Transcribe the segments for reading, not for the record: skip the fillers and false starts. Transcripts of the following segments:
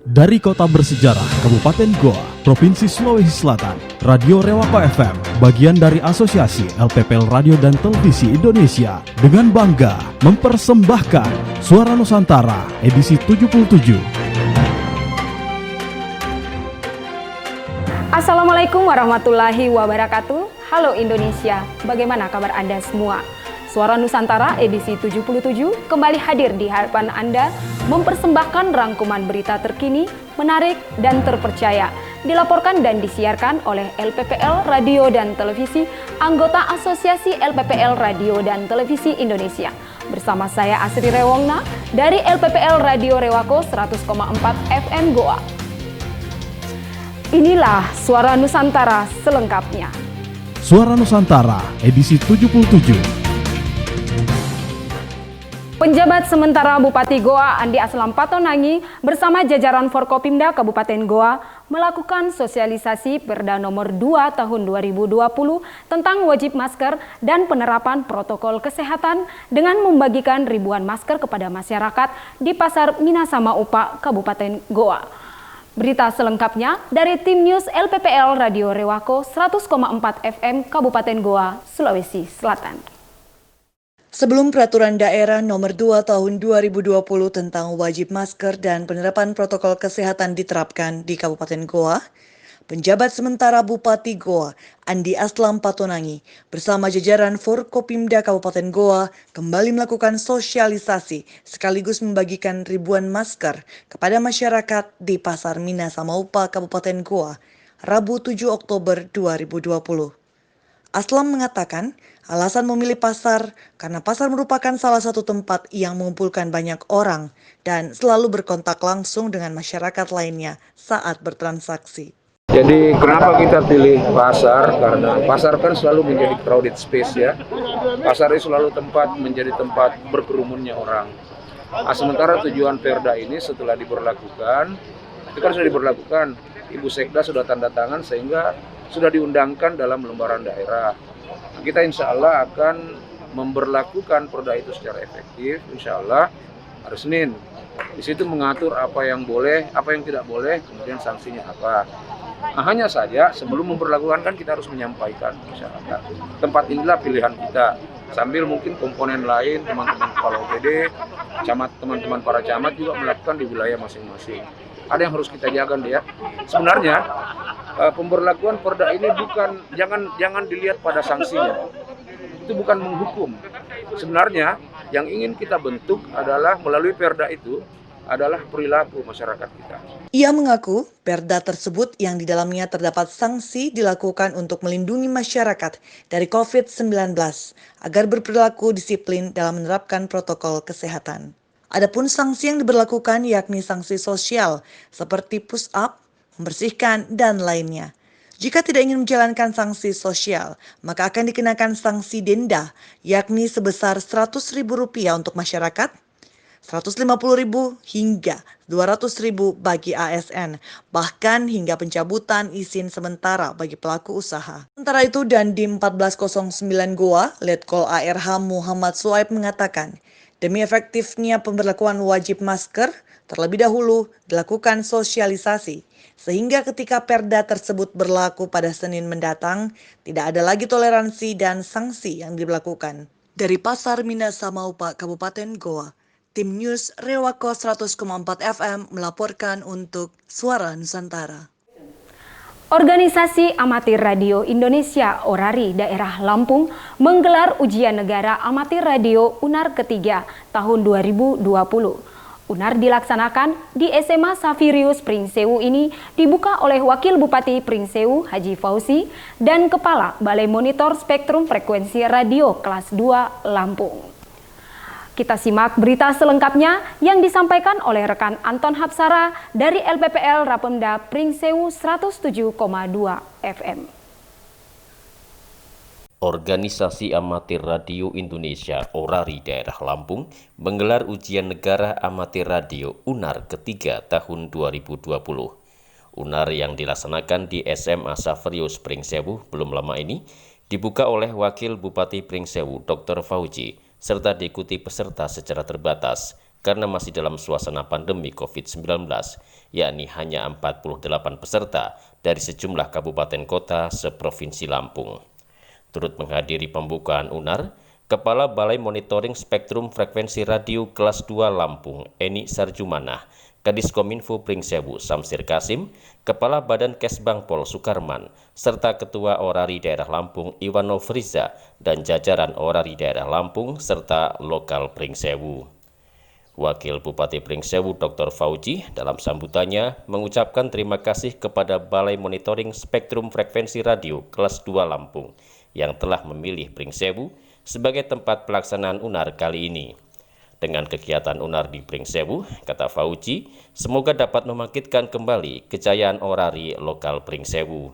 Dari kota bersejarah Kabupaten Goa, Provinsi Sulawesi Selatan, Radio Rewako FM, bagian dari Asosiasi LPPL Radio dan Televisi Indonesia, dengan bangga mempersembahkan Suara Nusantara edisi 77. Assalamualaikum warahmatullahi wabarakatuh. Halo Indonesia, bagaimana kabar Anda semua? Suara Nusantara edisi 77 kembali hadir di hadapan Anda mempersembahkan rangkuman berita terkini, menarik, dan terpercaya. Dilaporkan dan disiarkan oleh LPPL Radio dan Televisi, anggota Asosiasi LPPL Radio dan Televisi Indonesia. Bersama saya Asri Rewongna dari LPPL Radio Rewako 100,4 FM Goa. Inilah Suara Nusantara selengkapnya. Suara Nusantara edisi 77. Penjabat sementara Bupati Goa Andi Aslam Patonangi bersama jajaran Forkopimda Kabupaten Goa melakukan sosialisasi Perda Nomor 2 Tahun 2020 tentang wajib masker dan penerapan protokol kesehatan dengan membagikan ribuan masker kepada masyarakat di Pasar Minasama Upa, Kabupaten Goa. Berita selengkapnya dari tim news LPPL Radio Rewako 100,4 FM Kabupaten Goa, Sulawesi Selatan. Sebelum Peraturan Daerah Nomor 2 Tahun 2020 tentang wajib masker dan penerapan protokol kesehatan diterapkan di Kabupaten Goa, penjabat sementara Bupati Goa Andi Aslam Patonangi bersama jajaran Forkopimda Kabupaten Goa kembali melakukan sosialisasi sekaligus membagikan ribuan masker kepada masyarakat di Pasar Minasama Upa, Kabupaten Goa, Rabu 7 Oktober 2020. Aslam mengatakan alasan memilih pasar karena pasar merupakan salah satu tempat yang mengumpulkan banyak orang dan selalu berkontak langsung dengan masyarakat lainnya saat bertransaksi. Jadi kenapa kita pilih pasar? Karena pasar kan selalu menjadi crowded space ya. Pasar itu selalu menjadi tempat berkerumunnya orang. Sementara tujuan Perda ini setelah diberlakukan, itu kan sudah diberlakukan, Ibu Sekda sudah tanda tangan sehingga sudah diundangkan dalam lembaran daerah. Kita insya Allah akan memberlakukan Perda itu secara efektif, insya Allah hari Senin. Di situ mengatur apa yang boleh, apa yang tidak boleh, kemudian sanksinya apa. Nah, hanya saja sebelum memperlakukan kan kita harus menyampaikan masyarakat. Tempat inilah pilihan kita. Sambil mungkin komponen lain, teman-teman kepala OPD, teman-teman para camat juga melakukan di wilayah masing-masing. Ada yang harus kita jaga ya. Sebenarnya pemberlakuan Perda ini bukan jangan dilihat pada sanksinya. Itu bukan menghukum. Sebenarnya yang ingin kita bentuk adalah melalui Perda itu adalah perilaku masyarakat kita. Ia mengaku Perda tersebut yang di dalamnya terdapat sanksi dilakukan untuk melindungi masyarakat dari COVID-19 agar berperilaku disiplin dalam menerapkan protokol kesehatan. Adapun sanksi yang diberlakukan yakni sanksi sosial seperti push up, membersihkan, dan lainnya. Jika tidak ingin menjalankan sanksi sosial, maka akan dikenakan sanksi denda yakni sebesar Rp100.000 untuk masyarakat, Rp150.000 hingga Rp200.000 bagi ASN, bahkan hingga pencabutan izin sementara bagi pelaku usaha. Sementara itu, Dandim 1409 Goa, Letkol ARH Muhammad Suaib mengatakan, demi efektifnya pemberlakuan wajib masker, terlebih dahulu dilakukan sosialisasi, sehingga ketika Perda tersebut berlaku pada Senin mendatang, tidak ada lagi toleransi dan sanksi yang diberlakukan. Dari Pasar Minasama Upa, Kabupaten Goa, tim news Rewako 100,4 FM melaporkan untuk Suara Nusantara. Organisasi Amatir Radio Indonesia Orari Daerah Lampung menggelar ujian negara amatir radio UNAR ketiga tahun 2020. UNAR dilaksanakan di SMA Safirius Pringsewu ini dibuka oleh Wakil Bupati Pringsewu Haji Fauzi dan Kepala Balai Monitor Spektrum Frekuensi Radio kelas 2 Lampung. Kita simak berita selengkapnya yang disampaikan oleh rekan Anton Hapsara dari LPPL Rapemda Pringsewu 107,2 FM. Organisasi Amatir Radio Indonesia Orari Daerah Lampung menggelar ujian negara amatir radio UNAR ketiga tahun 2020. UNAR yang dilaksanakan di SMA Safirius Pringsewu belum lama ini dibuka oleh Wakil Bupati Pringsewu Dr. Fauzi serta diikuti peserta secara terbatas karena masih dalam suasana pandemi COVID-19, yakni hanya 48 peserta dari sejumlah kabupaten kota seprovinsi Lampung. Turut menghadiri pembukaan UNAR, Kepala Balai Monitoring Spektrum Frekuensi Radio Kelas 2 Lampung, Eni Sarjumanah, Kadiskominfo Pringsewu Samsir Kasim, Kepala Badan Kesbang Pol Sukarman, serta Ketua Orari Daerah Lampung Iwan Nofriza dan jajaran Orari Daerah Lampung serta lokal Pringsewu. Wakil Bupati Pringsewu Dr. Fauji dalam sambutannya mengucapkan terima kasih kepada Balai Monitoring Spektrum Frekuensi Radio Kelas 2 Lampung yang telah memilih Pringsewu sebagai tempat pelaksanaan UNAR kali ini. Dengan kegiatan UNAR di Pringsewu, kata Fauji, semoga dapat membangkitkan kembali kejayaan orari lokal Pringsewu.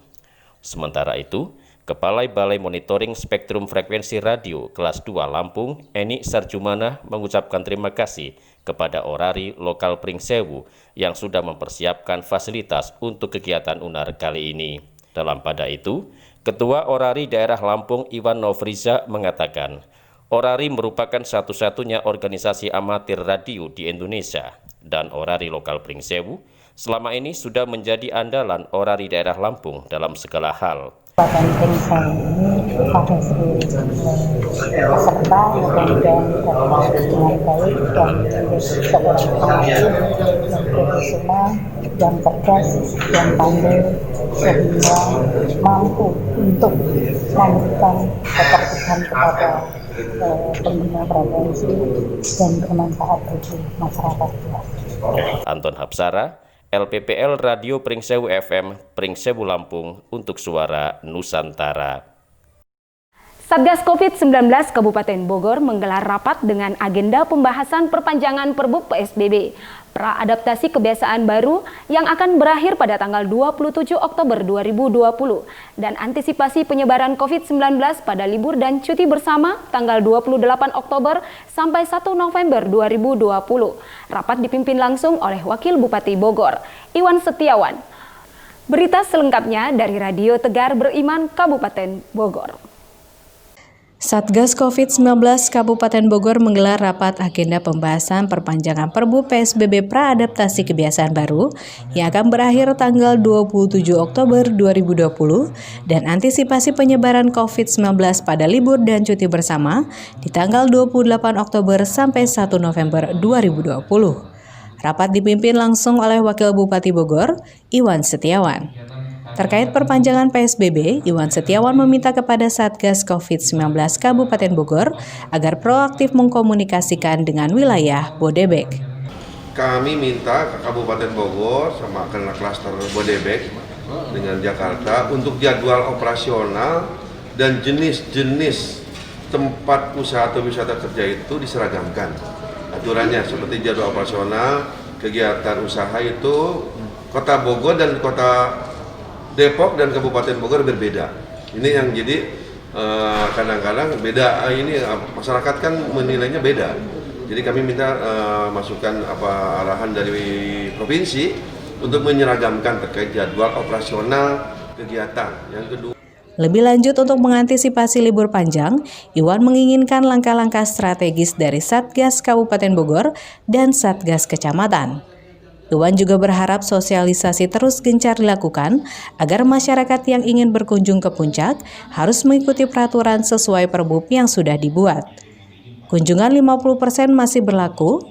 Sementara itu, Kepala Balai Monitoring Spektrum Frekuensi Radio Kelas 2 Lampung, Eni Sarjumanah mengucapkan terima kasih kepada orari lokal Pringsewu yang sudah mempersiapkan fasilitas untuk kegiatan UNAR kali ini. Dalam pada itu, Ketua Orari Daerah Lampung Iwan Nofriza mengatakan, Orari merupakan satu-satunya organisasi amatir radio di Indonesia dan Orari lokal Pringsewu selama ini sudah menjadi andalan Orari daerah Lampung dalam segala hal. Kabupaten Pringsewu ini pada seluruh peserta mudah-mudahan dapat dengan baik dan menjadi seorang amatir yang profesional, yang cerdas, yang pandai sehingga mampu untuk memberikan ketertiban kepada pengguna frekuensi dan bermanfaat bagi masyarakat luas. Anton Hapsara, LPPL Radio Pringsewu FM, Pringsewu Lampung untuk Suara Nusantara. Satgas COVID-19 Kabupaten Bogor menggelar rapat dengan agenda pembahasan perpanjangan Perbup PSBB Praadaptasi Kebiasaan Baru yang akan berakhir pada tanggal 27 Oktober 2020 dan antisipasi penyebaran COVID-19 pada libur dan cuti bersama tanggal 28 Oktober sampai 1 November 2020. Rapat dipimpin langsung oleh Wakil Bupati Bogor, Iwan Setiawan. Berita selengkapnya dari Radio Tegar Beriman Kabupaten Bogor. Satgas COVID-19 Kabupaten Bogor menggelar rapat agenda pembahasan perpanjangan Perbu PSBB Praadaptasi Kebiasaan Baru yang akan berakhir tanggal 27 Oktober 2020 dan antisipasi penyebaran COVID-19 pada libur dan cuti bersama di tanggal 28 Oktober sampai 1 November 2020. Rapat dipimpin langsung oleh Wakil Bupati Bogor, Iwan Setiawan. Terkait perpanjangan PSBB, Iwan Setiawan meminta kepada Satgas COVID-19 Kabupaten Bogor agar proaktif mengkomunikasikan dengan wilayah Bodebek. Kami minta ke Kabupaten Bogor sama klaster Bodebek dengan Jakarta untuk jadwal operasional dan jenis-jenis tempat usaha atau wisata kerja itu diseragamkan. Aturannya seperti jadwal operasional, kegiatan usaha itu Kota Bogor dan Kota Depok dan Kabupaten Bogor berbeda. Ini yang jadi kadang-kadang beda. Ini masyarakat kan menilainya beda. Jadi kami minta masukan arahan dari provinsi untuk menyeragamkan terkait jadwal operasional kegiatan. Yang kedua. Lebih lanjut untuk mengantisipasi libur panjang, Iwan menginginkan langkah-langkah strategis dari Satgas Kabupaten Bogor dan Satgas Kecamatan. Iwan juga berharap sosialisasi terus gencar dilakukan agar masyarakat yang ingin berkunjung ke puncak harus mengikuti peraturan sesuai Perbup yang sudah dibuat. Kunjungan 50% masih berlaku,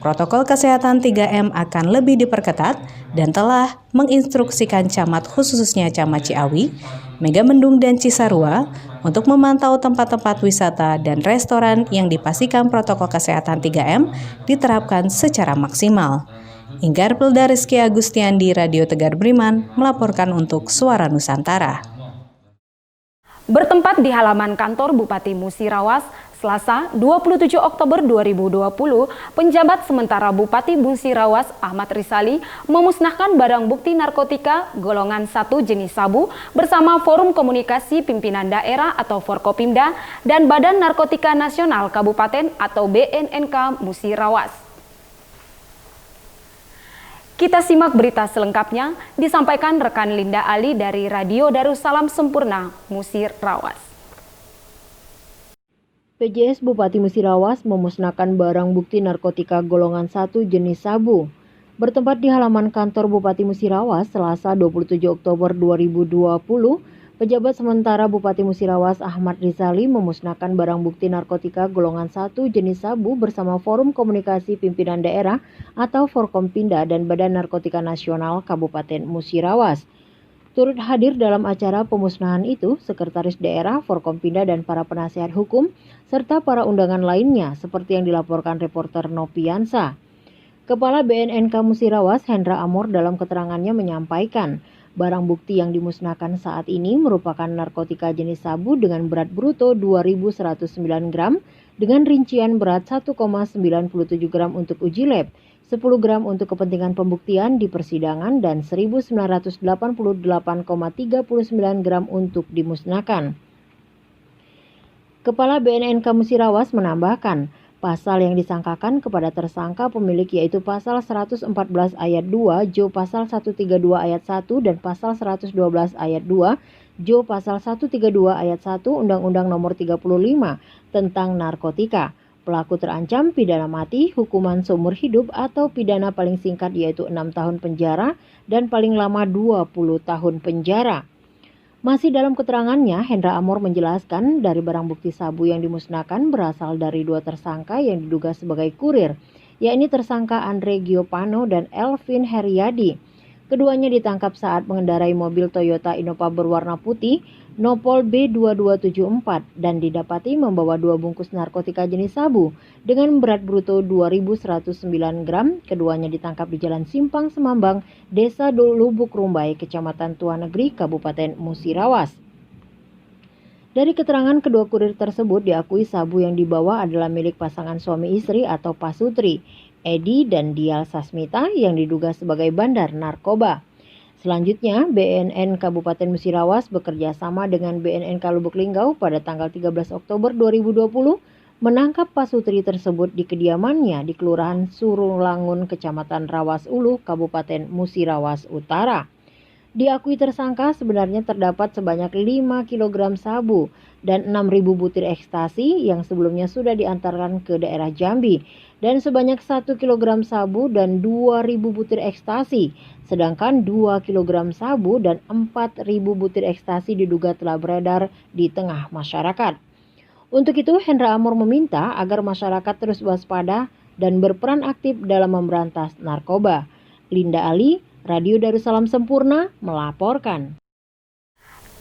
protokol kesehatan 3M akan lebih diperketat dan telah menginstruksikan camat khususnya Camat Ciawi, Megamendung dan Cisarua untuk memantau tempat-tempat wisata dan restoran yang dipastikan protokol kesehatan 3M diterapkan secara maksimal. Inggar Pelda Rizky Agustian di Radio Tegar Beriman melaporkan untuk Suara Nusantara. Bertempat di halaman kantor Bupati Musirawas, Selasa 27 Oktober 2020, penjabat sementara Bupati Musirawas Ahmad Rizali memusnahkan barang bukti narkotika golongan 1 jenis sabu bersama Forum Komunikasi Pimpinan Daerah atau Forkopimda dan Badan Narkotika Nasional Kabupaten atau BNNK Musirawas. Kita simak berita selengkapnya, disampaikan rekan Linda Ali dari Radio Darussalam Sempurna, Musirawas. PJS Bupati Musirawas memusnahkan barang bukti narkotika golongan 1 jenis sabu. Bertempat di halaman kantor Bupati Musirawas, Selasa 27 Oktober 2020, pejabat sementara Bupati Musirawas Ahmad Rizali memusnahkan barang bukti narkotika golongan 1 jenis sabu bersama Forum Komunikasi Pimpinan Daerah atau Forkompinda dan Badan Narkotika Nasional Kabupaten Musirawas. Turut hadir dalam acara pemusnahan itu Sekretaris Daerah, Forkompinda dan para penasihat hukum, serta para undangan lainnya seperti yang dilaporkan reporter Nopiansa. Kepala BNNK Musirawas Hendra Amor dalam keterangannya menyampaikan, barang bukti yang dimusnahkan saat ini merupakan narkotika jenis sabu dengan berat bruto 2.109 gram dengan rincian berat 1,97 gram untuk uji lab, 10 gram untuk kepentingan pembuktian di persidangan dan 1988,39 gram untuk dimusnahkan. Kepala BNNK Musirawas menambahkan, pasal yang disangkakan kepada tersangka pemilik yaitu pasal 114 ayat 2, Jo pasal 132 ayat 1 dan pasal 112 ayat 2, Jo pasal 132 ayat 1 Undang-Undang Nomor 35 tentang narkotika. Pelaku terancam pidana mati, hukuman seumur hidup atau pidana paling singkat yaitu 6 tahun penjara dan paling lama 20 tahun penjara. Masih dalam keterangannya, Hendra Amor menjelaskan dari barang bukti sabu yang dimusnahkan berasal dari 2 tersangka yang diduga sebagai kurir, yakni tersangka Andre Giopano dan Elvin Heriadi. Keduanya ditangkap saat mengendarai mobil Toyota Innova berwarna putih Nopol B2274 dan didapati membawa 2 bungkus narkotika jenis sabu dengan berat bruto 2.109 gram. Keduanya ditangkap di Jalan Simpang Semambang, Desa Lubuk Rumbai, Kecamatan Tua Negeri, Kabupaten Musirawas. Dari keterangan kedua kurir tersebut diakui sabu yang dibawa adalah milik pasangan suami istri atau pasutri, Edi dan Dial Sasmita yang diduga sebagai bandar narkoba. Selanjutnya, BNN Kabupaten Musirawas bekerja sama dengan BNNK Lubuk Linggau pada tanggal 13 Oktober 2020 menangkap pasutri tersebut di kediamannya di Kelurahan Surulangun, Kecamatan Rawas Ulu, Kabupaten Musirawas Utara. Diakui tersangka sebenarnya terdapat sebanyak 5 kg sabu dan 6.000 butir ekstasi yang sebelumnya sudah diantarkan ke daerah Jambi dan sebanyak 1 kg sabu dan 2.000 butir ekstasi, sedangkan 2 kg sabu dan 4.000 butir ekstasi diduga telah beredar di tengah masyarakat. Untuk itu, Hendra Amor meminta agar masyarakat terus waspada dan berperan aktif dalam memberantas narkoba. Linda Ali, Radio Darussalam Sempurna melaporkan.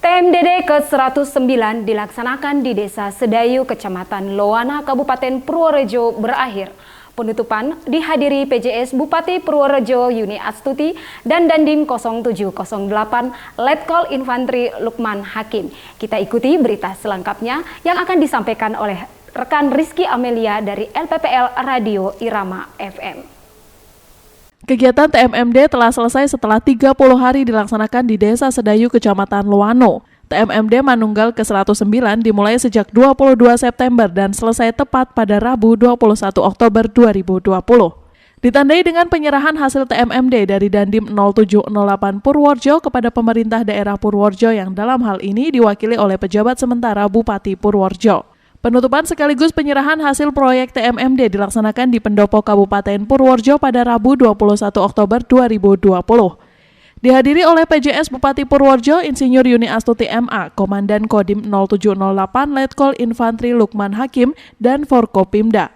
TMDD ke-109 dilaksanakan di Desa Sedayu, Kecamatan Lowana, Kabupaten Purworejo berakhir. Penutupan dihadiri PJS Bupati Purworejo Yuni Astuti dan Dandim 0708 Letkol Infantri Lukman Hakim. Kita ikuti berita selengkapnya yang akan disampaikan oleh rekan Rizky Amelia dari LPPL Radio Irama FM. Kegiatan TMMD telah selesai setelah 30 hari dilaksanakan di Desa Sedayu, Kecamatan Loano. TMMD Manunggal ke-109 dimulai sejak 22 September dan selesai tepat pada Rabu 21 Oktober 2020. Ditandai dengan penyerahan hasil TMMD dari Dandim 0708 Purworejo kepada pemerintah daerah Purworejo yang dalam hal ini diwakili oleh pejabat sementara Bupati Purworejo. Penutupan sekaligus penyerahan hasil proyek TMMD dilaksanakan di Pendopo Kabupaten Purworejo pada Rabu 21 Oktober 2020. Dihadiri oleh PJS Bupati Purworejo Insinyur Yuni Astuti MA, Komandan Kodim 0708 Letkol Infantri Lukman Hakim, dan Forkopimda.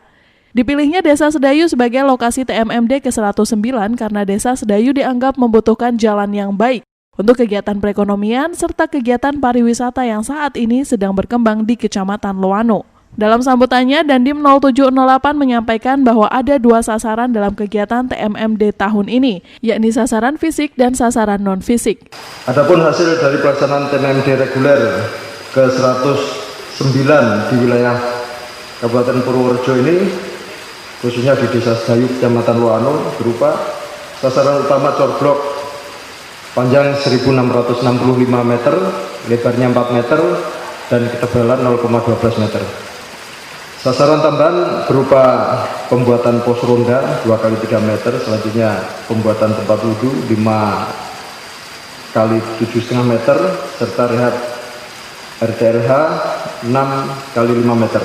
Dipilihnya Desa Sedayu sebagai lokasi TMMD ke-109 karena Desa Sedayu dianggap membutuhkan jalan yang baik untuk kegiatan perekonomian serta kegiatan pariwisata yang saat ini sedang berkembang di Kecamatan Loano. Dalam sambutannya, Dandim 0708 menyampaikan bahwa ada 2 sasaran dalam kegiatan TMMD tahun ini, yakni sasaran fisik dan sasaran non-fisik. Adapun hasil dari pelaksanaan TMMD reguler ke-109 di wilayah Kabupaten Purworejo ini, khususnya di Desa Sedayu, Kecamatan Loano, berupa sasaran utama cor blok panjang 1.665 meter, lebarnya 4 meter, dan ketebalan 0,12 meter. Sasaran tambahan berupa pembuatan pos ronda 2x3 meter, selanjutnya pembuatan tempat wudhu 5x7,5 meter, serta rehab RTRH 6x5 meter.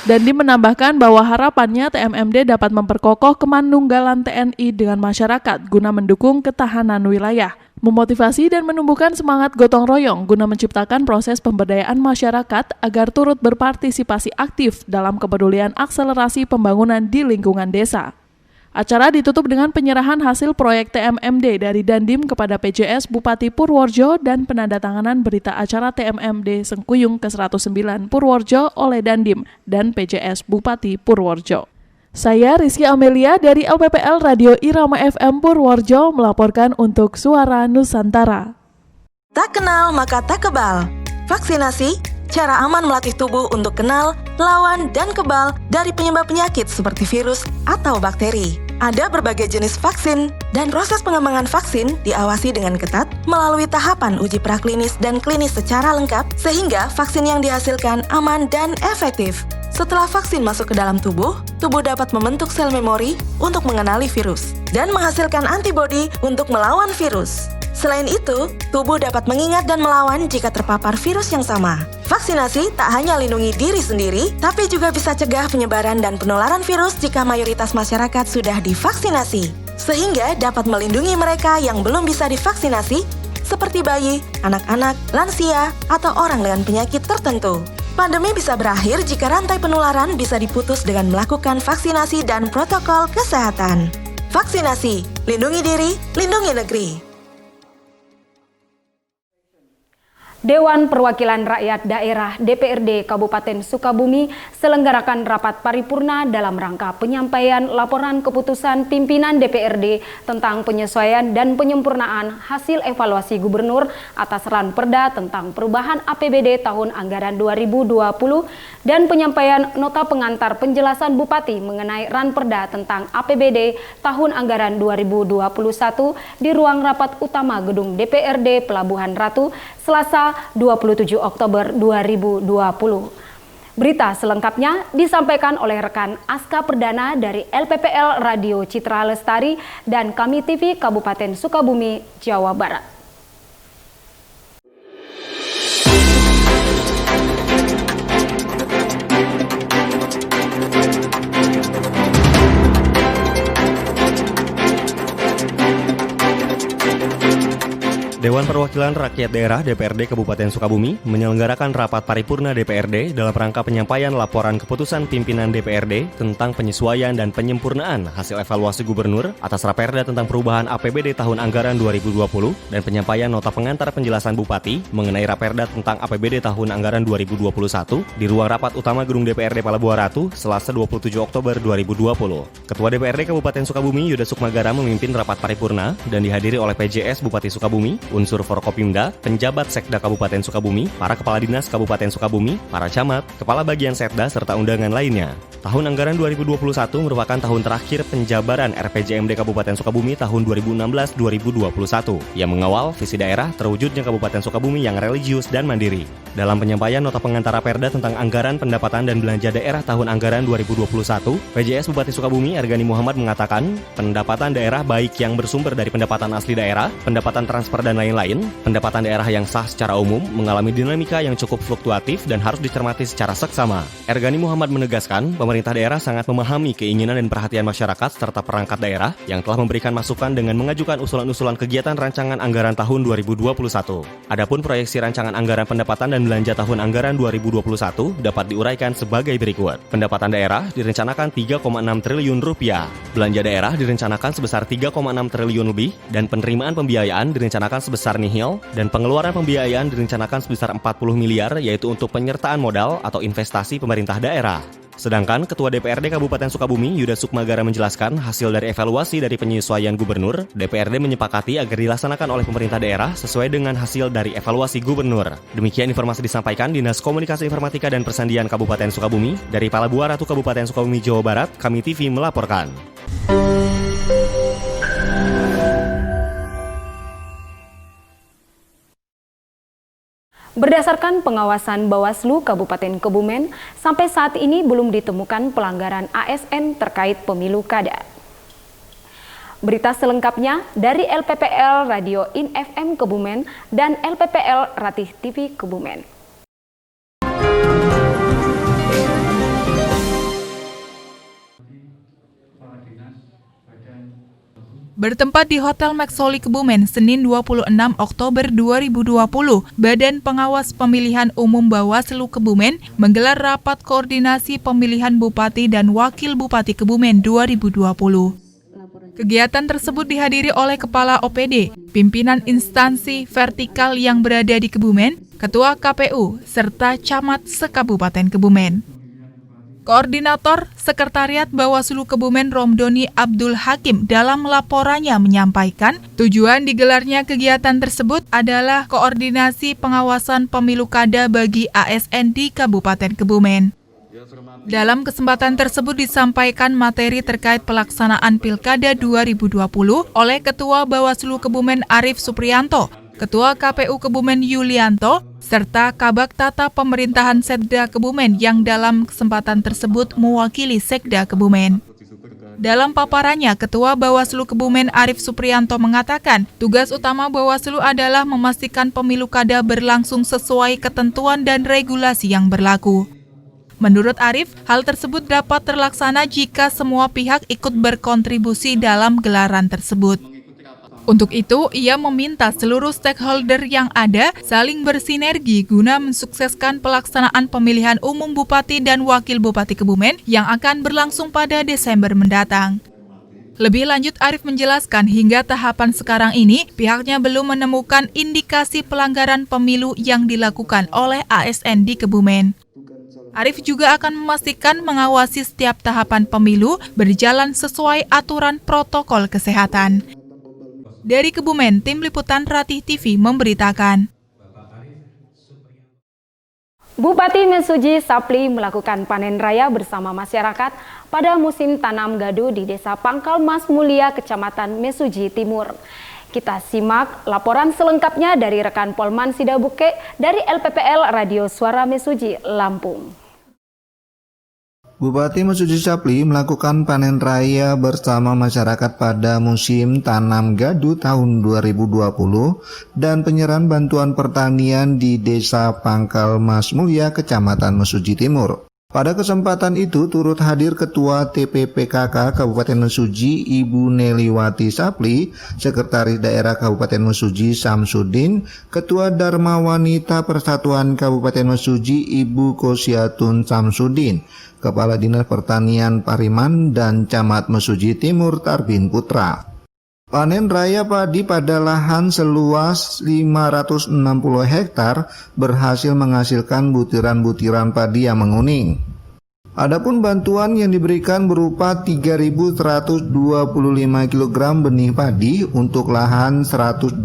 Dandim menambahkan bahwa harapannya TMMD dapat memperkokoh kemanunggalan TNI dengan masyarakat guna mendukung ketahanan wilayah, memotivasi dan menumbuhkan semangat gotong royong guna menciptakan proses pemberdayaan masyarakat agar turut berpartisipasi aktif dalam kepedulian akselerasi pembangunan di lingkungan desa. Acara ditutup dengan penyerahan hasil proyek TMMD dari Dandim kepada PJS Bupati Purworejo dan penandatanganan berita acara TMMD Sengkuyung ke-109 Purworejo oleh Dandim dan PJS Bupati Purworejo. Saya Rizky Amelia dari LPPL Radio Irama FM Purworejo melaporkan untuk Suara Nusantara. Tak kenal maka tak kebal. Vaksinasi, cara aman melatih tubuh untuk kenal, lawan, dan kebal dari penyebab penyakit seperti virus atau bakteri. Ada berbagai jenis vaksin, dan proses pengembangan vaksin diawasi dengan ketat melalui tahapan uji praklinis dan klinis secara lengkap, sehingga vaksin yang dihasilkan aman dan efektif. Setelah vaksin masuk ke dalam tubuh dapat membentuk sel memori untuk mengenali virus dan menghasilkan antibodi untuk melawan virus. Selain itu, tubuh dapat mengingat dan melawan jika terpapar virus yang sama. Vaksinasi tak hanya lindungi diri sendiri, tapi juga bisa cegah penyebaran dan penularan virus jika mayoritas masyarakat sudah divaksinasi. Sehingga dapat melindungi mereka yang belum bisa divaksinasi, seperti bayi, anak-anak, lansia, atau orang dengan penyakit tertentu. Pandemi bisa berakhir jika rantai penularan bisa diputus dengan melakukan vaksinasi dan protokol kesehatan. Vaksinasi, lindungi diri, lindungi negeri. Dewan Perwakilan Rakyat Daerah DPRD Kabupaten Sukabumi selenggarakan rapat paripurna dalam rangka penyampaian laporan keputusan pimpinan DPRD tentang penyesuaian dan penyempurnaan hasil evaluasi gubernur atas Ranperda tentang perubahan APBD tahun anggaran 2020 dan penyampaian nota pengantar penjelasan Bupati mengenai Ranperda tentang APBD tahun anggaran 2021 di ruang rapat utama gedung DPRD Pelabuhan Ratu Selasa 27 Oktober 2020. Berita selengkapnya disampaikan oleh rekan Aska Perdana dari LPPL Radio Citra Lestari dan Kami TV Kabupaten Sukabumi, Jawa Barat. Dewan Perwakilan Rakyat Daerah DPRD Kabupaten Sukabumi menyelenggarakan rapat paripurna DPRD dalam rangka penyampaian laporan keputusan pimpinan DPRD tentang penyesuaian dan penyempurnaan hasil evaluasi gubernur atas Raperda tentang perubahan APBD tahun anggaran 2020 dan penyampaian nota pengantar penjelasan Bupati mengenai Raperda tentang APBD tahun anggaran 2021 di ruang rapat utama gedung DPRD Pelabuhan Ratu Selasa 27 Oktober 2020. Ketua DPRD Kabupaten Sukabumi Yuda Sukmagara memimpin rapat paripurna dan dihadiri oleh PJS Bupati Sukabumi, unsur Forkopimda, penjabat Sekda Kabupaten Sukabumi, para kepala dinas Kabupaten Sukabumi, para camat, kepala bagian Setda, serta undangan lainnya. Tahun anggaran 2021 merupakan tahun terakhir penjabaran RPJMD Kabupaten Sukabumi tahun 2016-2021 yang mengawal visi daerah terwujudnya Kabupaten Sukabumi yang religius dan mandiri. Dalam penyampaian nota pengantar Raperda tentang anggaran pendapatan dan belanja daerah tahun anggaran 2021, PJS Bupati Sukabumi Ergani Muhammad mengatakan pendapatan daerah baik yang bersumber dari pendapatan asli daerah, pendapatan transfer dan lain-lain, pendapatan daerah yang sah secara umum mengalami dinamika yang cukup fluktuatif dan harus dicermati secara seksama. Ergani Muhammad menegaskan, pemerintah daerah sangat memahami keinginan dan perhatian masyarakat serta perangkat daerah yang telah memberikan masukan dengan mengajukan usulan-usulan kegiatan rancangan anggaran tahun 2021. Adapun proyeksi rancangan anggaran pendapatan dan belanja tahun anggaran 2021 dapat diuraikan sebagai berikut. Pendapatan daerah direncanakan 3,6 triliun rupiah, belanja daerah direncanakan sebesar 3,6 triliun lebih, dan penerimaan pembiayaan direncanakan sebesar nihil, dan pengeluaran pembiayaan direncanakan sebesar 40 miliar yaitu untuk penyertaan modal atau investasi pemerintah daerah. Sedangkan Ketua DPRD Kabupaten Sukabumi Yuda Sukmagara menjelaskan hasil dari evaluasi dari penyesuaian gubernur, DPRD menyepakati agar dilaksanakan oleh pemerintah daerah sesuai dengan hasil dari evaluasi gubernur. Demikian informasi disampaikan Dinas Komunikasi Informatika dan Persandian Kabupaten Sukabumi. Dari Pelabuhan Ratu Kabupaten Sukabumi, Jawa Barat, Kami TV melaporkan. Berdasarkan pengawasan Bawaslu Kabupaten Kebumen, sampai saat ini belum ditemukan pelanggaran ASN terkait pemilu kada. Berita selengkapnya dari LPPL Radio In FM Kebumen dan LPPL Ratih TV Kebumen. Bertempat di Hotel Maxoli Kebumen, Senin 26 Oktober 2020, Badan Pengawas Pemilihan Umum Bawaslu Kebumen menggelar rapat koordinasi pemilihan Bupati dan Wakil Bupati Kebumen 2020. Kegiatan tersebut dihadiri oleh Kepala OPD, pimpinan instansi vertikal yang berada di Kebumen, Ketua KPU, serta Camat se-Kabupaten Kebumen. Koordinator Sekretariat Bawaslu Kebumen Romdoni Abdul Hakim dalam laporannya menyampaikan tujuan digelarnya kegiatan tersebut adalah koordinasi pengawasan pemilu kada bagi ASN di Kabupaten Kebumen. Dalam kesempatan tersebut disampaikan materi terkait pelaksanaan Pilkada 2020 oleh Ketua Bawaslu Kebumen Arief Supriyanto, Ketua KPU Kebumen Yulianto, serta Kabak Tata Pemerintahan Sekda Kebumen yang dalam kesempatan tersebut mewakili Sekda Kebumen. Dalam paparannya, Ketua Bawaslu Kebumen Arief Supriyanto mengatakan, tugas utama Bawaslu adalah memastikan pemilu kada berlangsung sesuai ketentuan dan regulasi yang berlaku. Menurut Arief, hal tersebut dapat terlaksana jika semua pihak ikut berkontribusi dalam gelaran tersebut. Untuk itu, ia meminta seluruh stakeholder yang ada saling bersinergi guna mensukseskan pelaksanaan pemilihan umum Bupati dan Wakil Bupati Kebumen yang akan berlangsung pada Desember mendatang. Lebih lanjut, Arief menjelaskan hingga tahapan sekarang ini, pihaknya belum menemukan indikasi pelanggaran pemilu yang dilakukan oleh ASN di Kebumen. Arief juga akan memastikan mengawasi setiap tahapan pemilu berjalan sesuai aturan protokol kesehatan. Dari Kebumen, Tim Liputan Ratih TV memberitakan. Bupati Mesuji Sapli melakukan panen raya bersama masyarakat pada musim tanam gadu di Desa Pangkal Mas Mulia, Kecamatan Mesuji Timur. Kita simak laporan selengkapnya dari rekan Polman Sidabuke dari LPPL Radio Suara Mesuji, Lampung. Bupati Mesuji Sapli melakukan panen raya bersama masyarakat pada musim tanam gadu tahun 2020 dan penyerahan bantuan pertanian di Desa Pangkal Mas Mulia, Kecamatan Mesuji Timur. Pada kesempatan itu turut hadir Ketua TPPKK Kabupaten Mesuji Ibu Neliwati Sapli, Sekretaris Daerah Kabupaten Mesuji Samsudin, Ketua Dharma Wanita Persatuan Kabupaten Mesuji Ibu Kosiatun Samsudin, Kepala Dinas Pertanian Pariman dan Camat Mesuji Timur Tarbin Putra. Panen raya padi pada lahan seluas 560 hektar berhasil menghasilkan butiran-butiran padi yang menguning. Adapun bantuan yang diberikan berupa 3.125 kg benih padi untuk lahan 125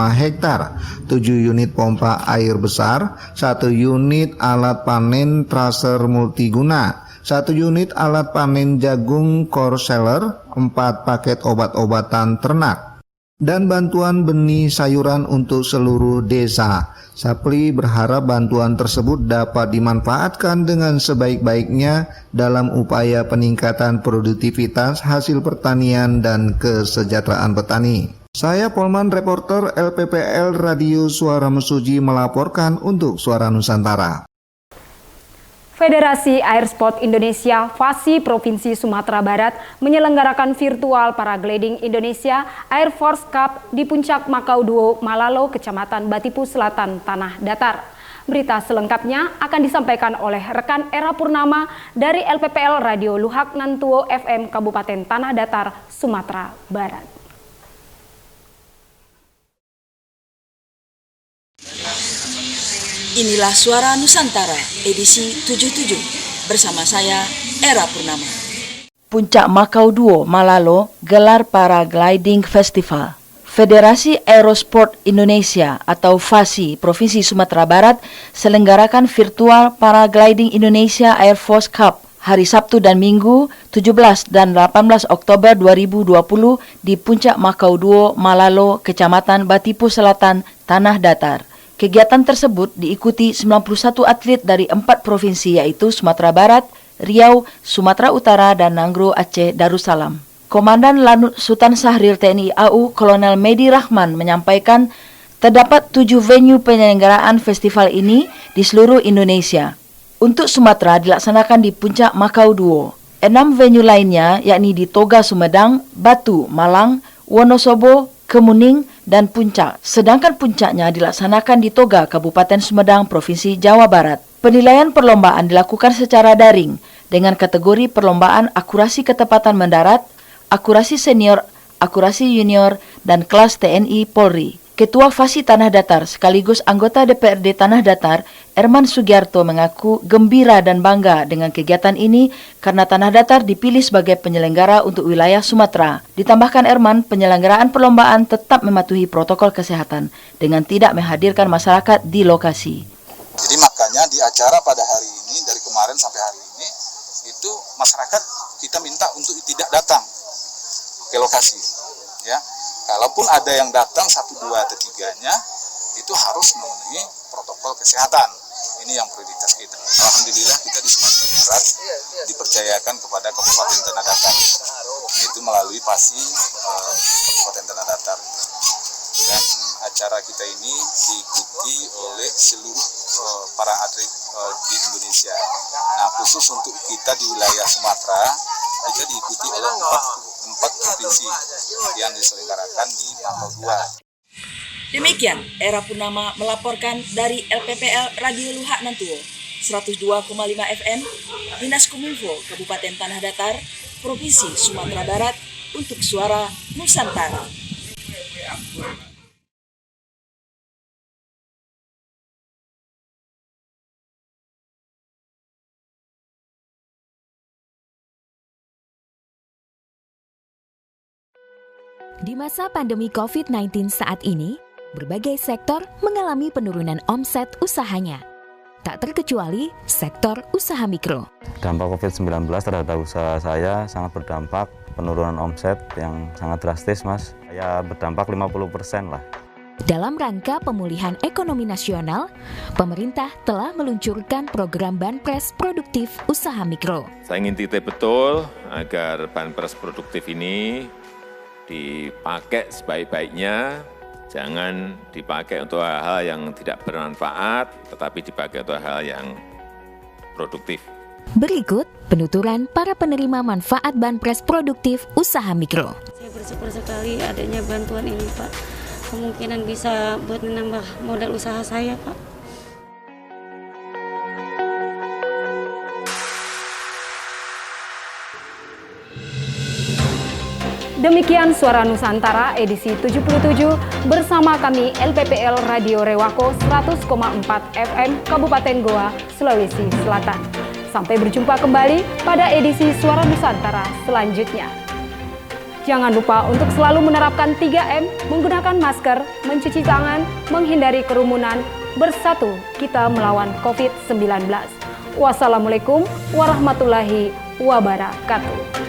hektar, 7 unit pompa air besar, 1 unit alat panen traser multiguna, 1 unit alat panen jagung core seller, 4 paket obat-obatan ternak, dan bantuan benih sayuran untuk seluruh desa. Sapli berharap bantuan tersebut dapat dimanfaatkan dengan sebaik-baiknya dalam upaya peningkatan produktivitas hasil pertanian dan kesejahteraan petani. Saya Polman reporter LPPL Radio Suara Mesuji melaporkan untuk Suara Nusantara. Federasi Air Sport Indonesia FASI Provinsi Sumatera Barat menyelenggarakan virtual paragliding Indonesia Air Force Cup di Puncak Makau Duo, Malalo, Kecamatan Batipu Selatan, Tanah Datar. Berita selengkapnya akan disampaikan oleh rekan Era Purnama dari LPPL Radio Luhak Nantuo FM Kabupaten Tanah Datar, Sumatera Barat. Inilah Suara Nusantara edisi 77 bersama saya Era Purnama. Puncak Makau Duo, Malalo gelar Paragliding Festival. Federasi Aerosport Indonesia atau FASI Provinsi Sumatera Barat selenggarakan virtual Paragliding Indonesia Air Force Cup hari Sabtu dan Minggu 17 dan 18 Oktober 2020 di Puncak Makau Duo, Malalo, Kecamatan Batipu Selatan, Tanah Datar. Kegiatan tersebut diikuti 91 atlet dari 4 provinsi yaitu Sumatera Barat, Riau, Sumatera Utara, dan Nanggro Aceh Darussalam. Komandan Lanut Sultan Syahrir TNI AU Kolonel Medi Rahman menyampaikan terdapat 7 venue penyelenggaraan festival ini di seluruh Indonesia. Untuk Sumatera dilaksanakan di Puncak Makau Duo. 6 venue lainnya yakni di Toga Sumedang, Batu, Malang, Wonosobo, Kemuning, dan Puncak. Sedangkan puncaknya dilaksanakan di Toga, Kabupaten Sumedang, Provinsi Jawa Barat. Penilaian perlombaan dilakukan secara daring dengan kategori perlombaan akurasi ketepatan mendarat, akurasi senior, akurasi junior, dan kelas TNI Polri. Ketua Fasi Tanah Datar sekaligus anggota DPRD Tanah Datar, Erman Sugiarto mengaku gembira dan bangga dengan kegiatan ini karena Tanah Datar dipilih sebagai penyelenggara untuk wilayah Sumatera. Ditambahkan Erman, penyelenggaraan perlombaan tetap mematuhi protokol kesehatan dengan tidak menghadirkan masyarakat di lokasi. Jadi makanya di acara pada hari ini, dari kemarin sampai hari ini, itu masyarakat kita minta untuk tidak datang ke lokasi. Ya. Kalaupun ada yang datang 1, 2, atau 3-nya, itu harus memenuhi protokol kesehatan. Ini yang prioritas kita. Alhamdulillah kita di Sumatera Barat dipercayakan kepada Kabupaten Tanah Datar, yaitu melalui Fasi Kabupaten Tanah Datar. Dan acara kita ini diikuti oleh seluruh para atlet di Indonesia. Nah, khusus untuk kita di wilayah Sumatera, kita diikuti oleh 4 provinsi yang diselenggarakan di tanggal 2. Demikian, Era Purnama melaporkan dari LPPL Radio Luhak Nantuo, 102,5 FM, Dinas Kominfo Kabupaten Tanah Datar, Provinsi Sumatera Barat, untuk Suara Nusantara. Di masa pandemi COVID-19 saat ini, berbagai sektor mengalami penurunan omset usahanya. Tak terkecuali sektor usaha mikro. Dampak COVID-19 terhadap usaha saya sangat berdampak, penurunan omset yang sangat drastis, Mas. Ya berdampak 50% lah. Dalam rangka pemulihan ekonomi nasional, pemerintah telah meluncurkan program Banpres Produktif Usaha Mikro. Saya ingin titip betul agar Banpres Produktif ini dipakai sebaik-baiknya, jangan dipakai untuk hal-hal yang tidak bermanfaat, tetapi dipakai untuk hal yang produktif. Berikut penuturan para penerima manfaat Banpres Produktif Usaha Mikro. Saya bersyukur sekali adanya bantuan ini, Pak. Kemungkinan bisa buat menambah modal usaha saya, Pak. Demikian Suara Nusantara edisi 77 bersama kami LPPL Radio Rewako 100,4 FM Kabupaten Goa, Sulawesi Selatan. Sampai berjumpa kembali pada edisi Suara Nusantara selanjutnya. Jangan lupa untuk selalu menerapkan 3M, menggunakan masker, mencuci tangan, menghindari kerumunan. Bersatu kita melawan COVID-19. Wassalamualaikum warahmatullahi wabarakatuh.